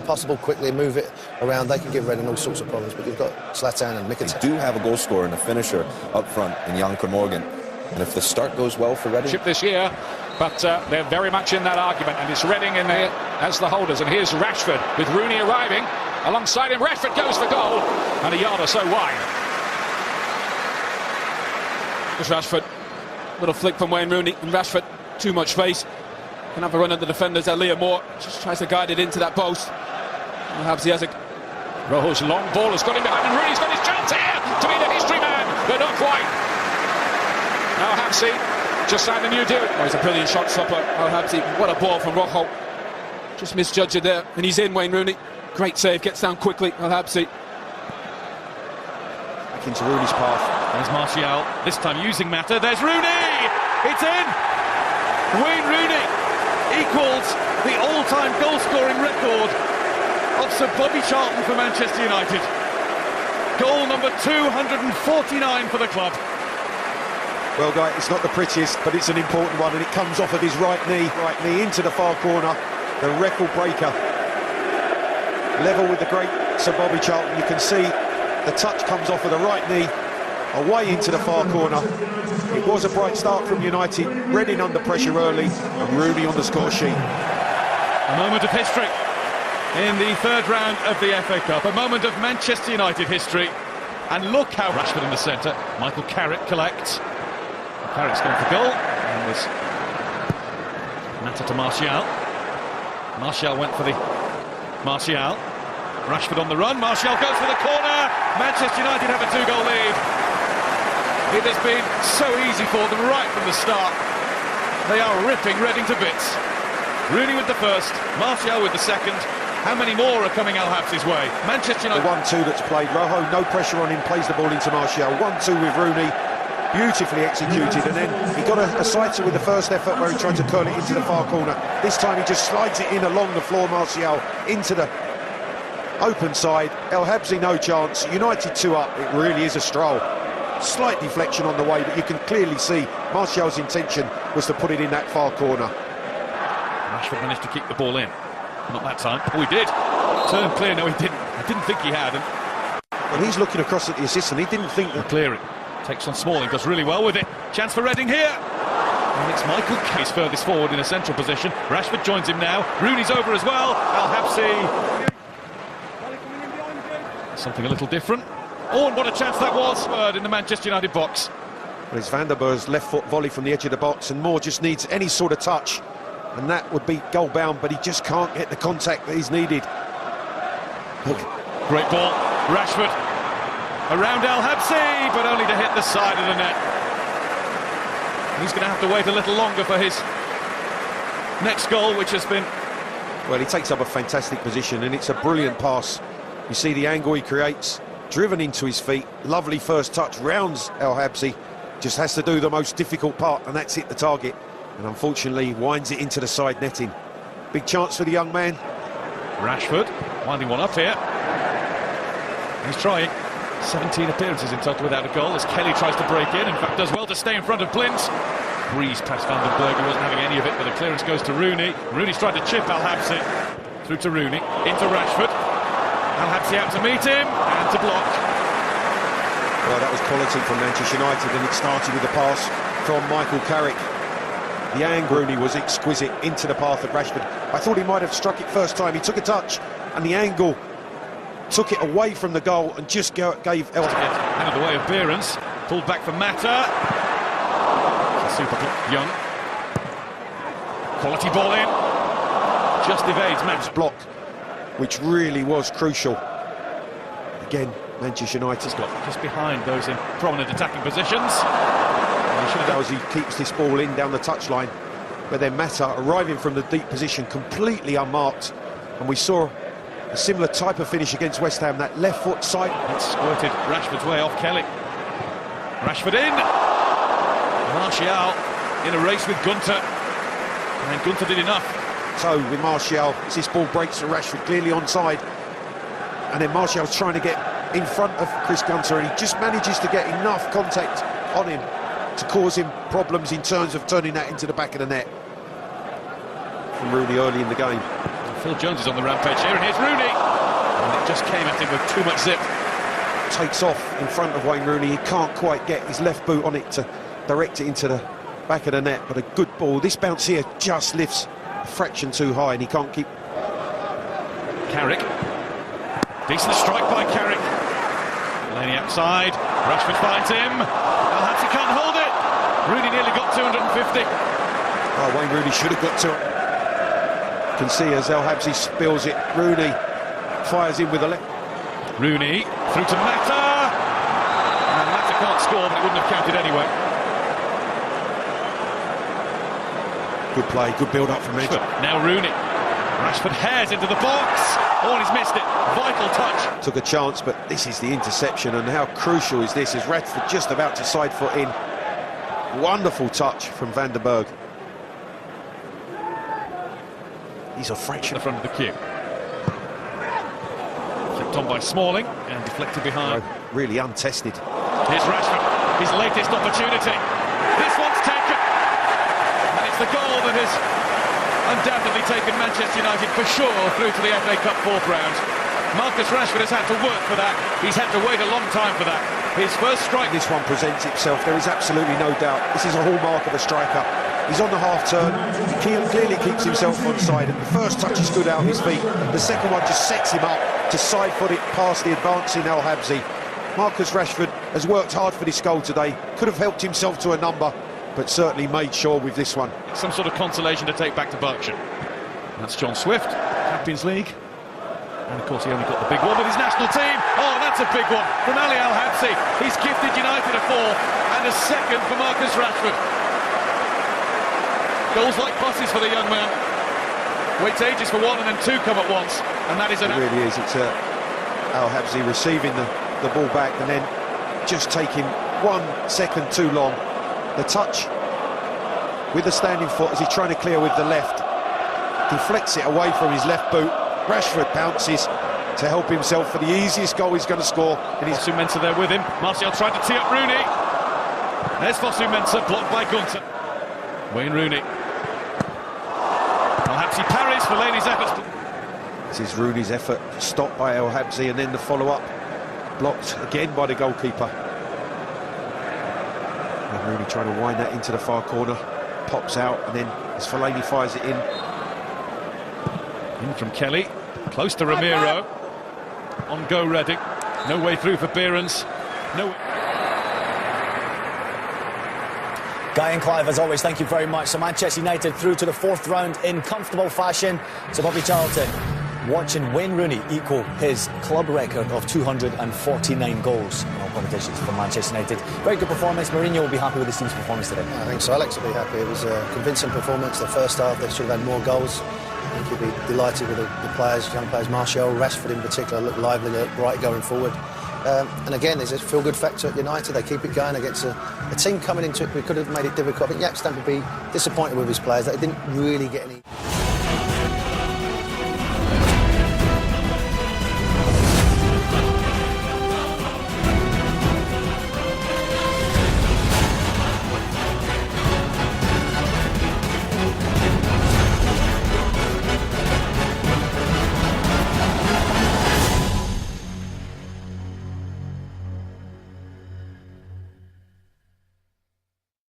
pass the ball quickly, move it around. They can give Reading all sorts of problems, but you've got Zlatan and Mkhitaryan. They do have a goal scorer and a finisher up front in Janko Morgan. And if the start goes well for Reading... This year, but they're very much in that argument, and it's Reading in there as the holders. And here's Rashford with Rooney arriving alongside him. Rashford goes for goal, and a yard or so wide. There's Rashford. Little flick from Wayne Rooney, and Rashford, too much space. Can have a run at the defenders. Leah Moore just tries to guide it into that post. Perhaps he has a... Rojo's long ball has got him behind, and Rooney's got his chance here to be the history man, but not quite. Now Habsi just signed a new deal. Oh, it's a brilliant shot stopper, Habsi. What a ball from Rojo. Just misjudged it there, and he's in, Wayne Rooney. Great save, gets down quickly, Habsi. Back into Rooney's path. There's Martial, this time using Mata. There's Rooney! It's in! Wayne Rooney equals the all-time goal-scoring record of Sir Bobby Charlton for Manchester United. Goal number 249 for the club. Well, Guy, it's not the prettiest, but it's an important one, and it comes off of his right knee into the far corner. The record breaker. Level with the great Sir Bobby Charlton. You can see the touch comes off of the right knee, away into the far corner. It was a bright start from United. Reading under pressure early, and Rooney on the score sheet. A moment of history in the third round of the FA Cup. A moment of Manchester United history. And look how Rashford in the centre. Michael Carrick collects. Carrick's going for goal. And there's Mata to Martial. Martial went for the... Martial. Rashford on the run. Martial goes for the corner. Manchester United have a 2-goal lead. It has been so easy for them right from the start. They are ripping Reading to bits. Rooney with the first, Martial with the second. How many more are coming Al Habsi's way? Manchester United... The 1-2 that's played. Rojo, no pressure on him, plays the ball into Martial. 1-2 with Rooney. Beautifully executed, and then he got a sighter with the first effort where he tried to curl it into the far corner. This time he just slides it in along the floor, Martial, into the open side. El Habsi no chance. United 2 up. It really is a stroll. Slight deflection on the way, but you can clearly see Martial's intention was to put it in that far corner. Rashford managed to keep the ball in. Not that time. Oh, he did. Turned clear. No, he didn't. I didn't think he had. And he's looking across at the assistant. He didn't think that... Clearing. Takes on Smalling, does really well with it. Chance for Reading here. And it's Michael Case furthest forward in a central position. Rashford joins him now. Rooney's over as well. Al Habsi. Something a little different. Oh, and what a chance that was. Third in the Manchester United box. Well, it's Van der Beer's left foot volley from the edge of the box, and Moore just needs any sort of touch, and that would be goal bound, but he just can't get the contact that he's needed. Great ball. Rashford. Around El Habsi, but only to hit the side of the net. He's going to have to wait a little longer for his next goal, which has been... Well, he takes up a fantastic position, and it's a brilliant pass. You see the angle he creates, driven into his feet. Lovely first touch, rounds El Habsi. Just has to do the most difficult part, and that's hit the target. And unfortunately, winds it into the side netting. Big chance for the young man. Rashford, winding one up here. He's trying. 17 appearances in total without a goal as Kelly tries to break in fact does well to stay in front of Blint. Breezed past Van den Berg, who wasn't having any of it, but the clearance goes to Rooney. Rooney's tried to chip Al Habsi. Through to Rooney, into Rashford. Al Habsi out to meet him and to block. Well, that was quality from Manchester United, and it started with a pass from Michael Carrick. The angle Rooney was exquisite into the path of Rashford. I thought he might have struck it first time. He took a touch, and the angle took it away from the goal and just gave El... Out of the way of Behrens, pulled back for Mata. Super Young. Quality ball in. Just evades Matt's block, which really was crucial. Again, Manchester United's got just behind those in prominent attacking positions. As he keeps this ball in down the touchline, but then Mata arriving from the deep position completely unmarked, and we saw a similar type of finish against West Ham, that left foot side. It squirted Rashford's way off Kelly. Rashford in. Martial in a race with Gunter. And Gunter did enough. So with Martial, as this ball breaks to Rashford, clearly onside. And then Martial's trying to get in front of Chris Gunter, and he just manages to get enough contact on him to cause him problems in terms of turning that into the back of the net. From Rooney early in the game. Phil Jones is on the rampage here, and here's Rooney. And it just came at him with too much zip. Takes off in front of Wayne Rooney. He can't quite get his left boot on it to direct it into the back of the net, but a good ball. This bounce here just lifts a fraction too high, and he can't keep... Carrick. Decent strike by Carrick. Laney outside. Rashford finds him. Al-Habsi can't hold it. Rooney nearly got 250. Oh, Wayne Rooney should have got to it. Can see as Al-Habsi spills it. Rooney fires in with a left. Rooney through to Mata. And Mata can't score, but it wouldn't have counted anyway. Good play, good build-up from Edge. Now Rooney. Rashford hairs into the box. Oh, and he's missed it. Vital touch. Took a chance, but this is the interception, and how crucial is this? Is Rashford just about to side foot in? Wonderful touch from Van der Berg. He's a fraction. The front of the queue. Flicked on by Smalling and deflected behind. Really untested. Here's Rashford, his latest opportunity. This one's taken. And it's the goal that has undoubtedly taken Manchester United for sure through to the FA Cup fourth round. Marcus Rashford has had to work for that. He's had to wait a long time for that. His first strike. This one presents itself. There is absolutely no doubt. This is a hallmark of a striker. He's on the half turn. He clearly keeps himself on side. And the first touch is good out of his feet. The second one just sets him up to side foot it past the advancing Al-Habsi. Marcus Rashford has worked hard for this goal today. Could have helped himself to a number, but certainly made sure with this one. Some sort of consolation to take back to Berkshire. That's John Swift, Champions League. And of course he only got the big one with his national team. Oh, that's a big one from Ali Al-Habsi. He's gifted United a fourth and a second for Marcus Rashford. Goals like buses for the young man. Waits ages for one and then two come at once. And that is an... It really is. It's Al-Habsi receiving the ball back and then just taking 1 second too long. The touch with the standing foot as he's trying to clear with the left. Deflects it away from his left boot. Rashford bounces to help himself for the easiest goal he's going to score. And he's Fosu Mensah there with him. Martial tried to tee up Rooney. There's Fosu Mensah, blocked by Gunter. Wayne Rooney. Al-Habsi parries for Laney's efforts. This is Rooney's effort, stopped by Al-Habsi, and then the follow-up blocked again by the goalkeeper. And Rooney trying to wind that into the far corner, pops out, and then as Fellaini fires it in. In from Kelly, close to Ramiro. On go Reading. No way through for Behrens. No. Guy and Clive, as always, thank you very much. So Manchester United through to the fourth round in comfortable fashion. So Bobby Charlton watching Wayne Rooney equal his club record of 249 goals in all competitions for Manchester United. Very good performance. Mourinho will be happy with his team's performance today. I think so. Alex will be happy. It was a convincing performance. The first half, they should have had more goals. I think he'll be delighted with the players, young players. Martial, Rashford in particular, look lively, look bright going forward. And again, there's a feel-good factor at United. They keep it going against a team coming into it. We could have made it difficult. I think Jack Stamp would be disappointed with his players. They didn't really get any...